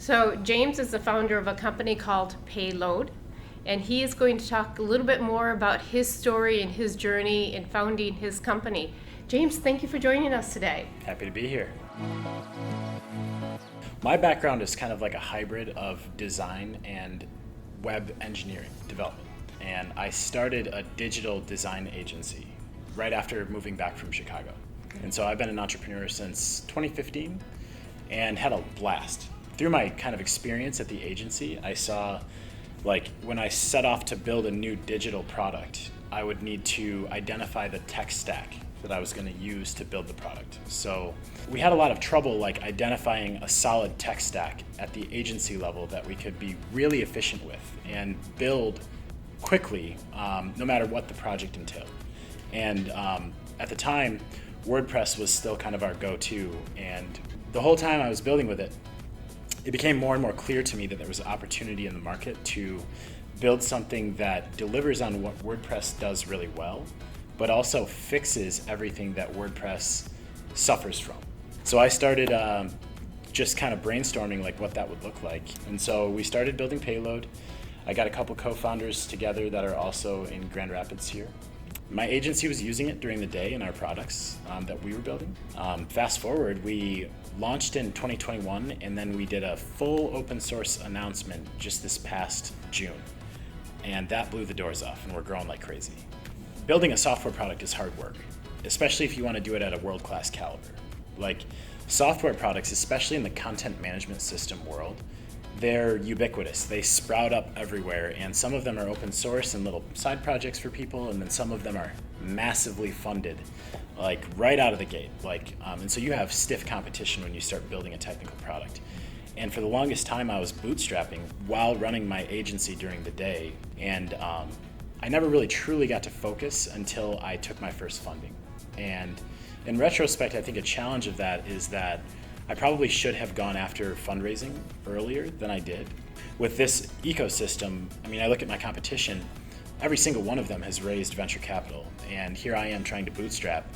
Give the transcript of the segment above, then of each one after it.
So James is the founder of a company called Payload, and he is going to talk a little bit more about his story and his journey in founding his company. James, thank you for joining us today. Happy to be here. My background is kind of like a hybrid of design and web engineering development. And I started a digital design agency right after moving back from Chicago. And so I've been an entrepreneur since 2015 and had a blast. Through my kind of experience at the agency, I saw like when I set off to build a new digital product, I would need to identify the tech stack that I was going to use to build the product. So we had a lot of trouble like identifying a solid tech stack at the agency level that we could be really efficient with and build quickly, no matter what the project entailed. And at the time, WordPress was still kind of our go-to. And the whole time I was building with it, it became more and more clear to me that there was an opportunity in the market to build something that delivers on what WordPress does really well, but also fixes everything that WordPress suffers from. So I started just kind of brainstorming like what that would look like. And so we started building Payload. I got a couple co-founders together that are also in Grand Rapids here. My agency was using it during the day in our products that we were building. Fast forward, we launched in 2021, and then we did a full open source announcement just this past June. And that blew the doors off, and we're growing like crazy. Building a software product is hard work, especially if you want to do it at a world-class caliber. Like software products, especially in the content management system world, they're ubiquitous. They sprout up everywhere, and some of them are open source and little side projects for people, and then some of them are massively funded, like right out of the gate. And so you have stiff competition when you start building a technical product. And for the longest time, I was bootstrapping while running my agency during the day, and I never really truly got to focus until I took my first funding. And in retrospect, I think a challenge of that is that I probably should have gone after fundraising earlier than I did. With this ecosystem, I mean, I look at my competition, every single one of them has raised venture capital, and here I am trying to bootstrap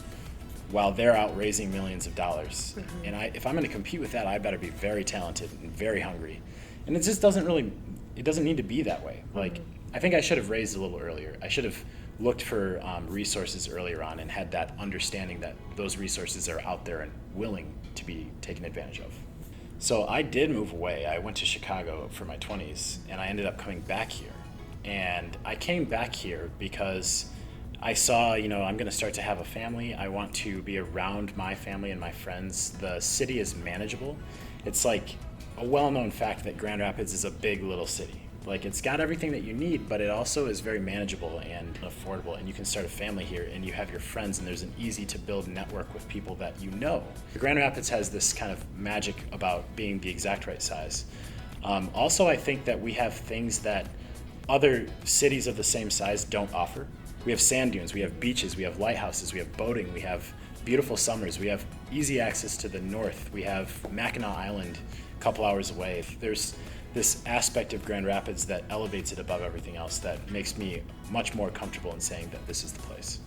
while they're out raising millions of dollars. Mm-hmm. And if I'm gonna compete with that, I better be very talented and very hungry. And it just doesn't need to be that way. Like, I think I should have raised a little earlier. I should have looked for resources earlier on and had that understanding that those resources are out there and willing to be taken advantage of. So I did move away. I went to Chicago for my 20s, and I ended up coming back here. And I came back here because I saw, I'm gonna start to have a family. I want to be around my family and my friends. The city is manageable. It's like a well-known fact that Grand Rapids is a big little city. Like, it's got everything that you need, but it also is very manageable and affordable, and you can start a family here, and you have your friends, and there's an easy to build network with people that you know. Grand Rapids has this kind of magic about being the exact right size. Also, I think that we have things that other cities of the same size don't offer. We have sand dunes, we have beaches, we have lighthouses, we have boating, we have beautiful summers, we have easy access to the north, we have Mackinac Island a couple hours away. There's this aspect of Grand Rapids that elevates it above everything else that makes me much more comfortable in saying that this is the place.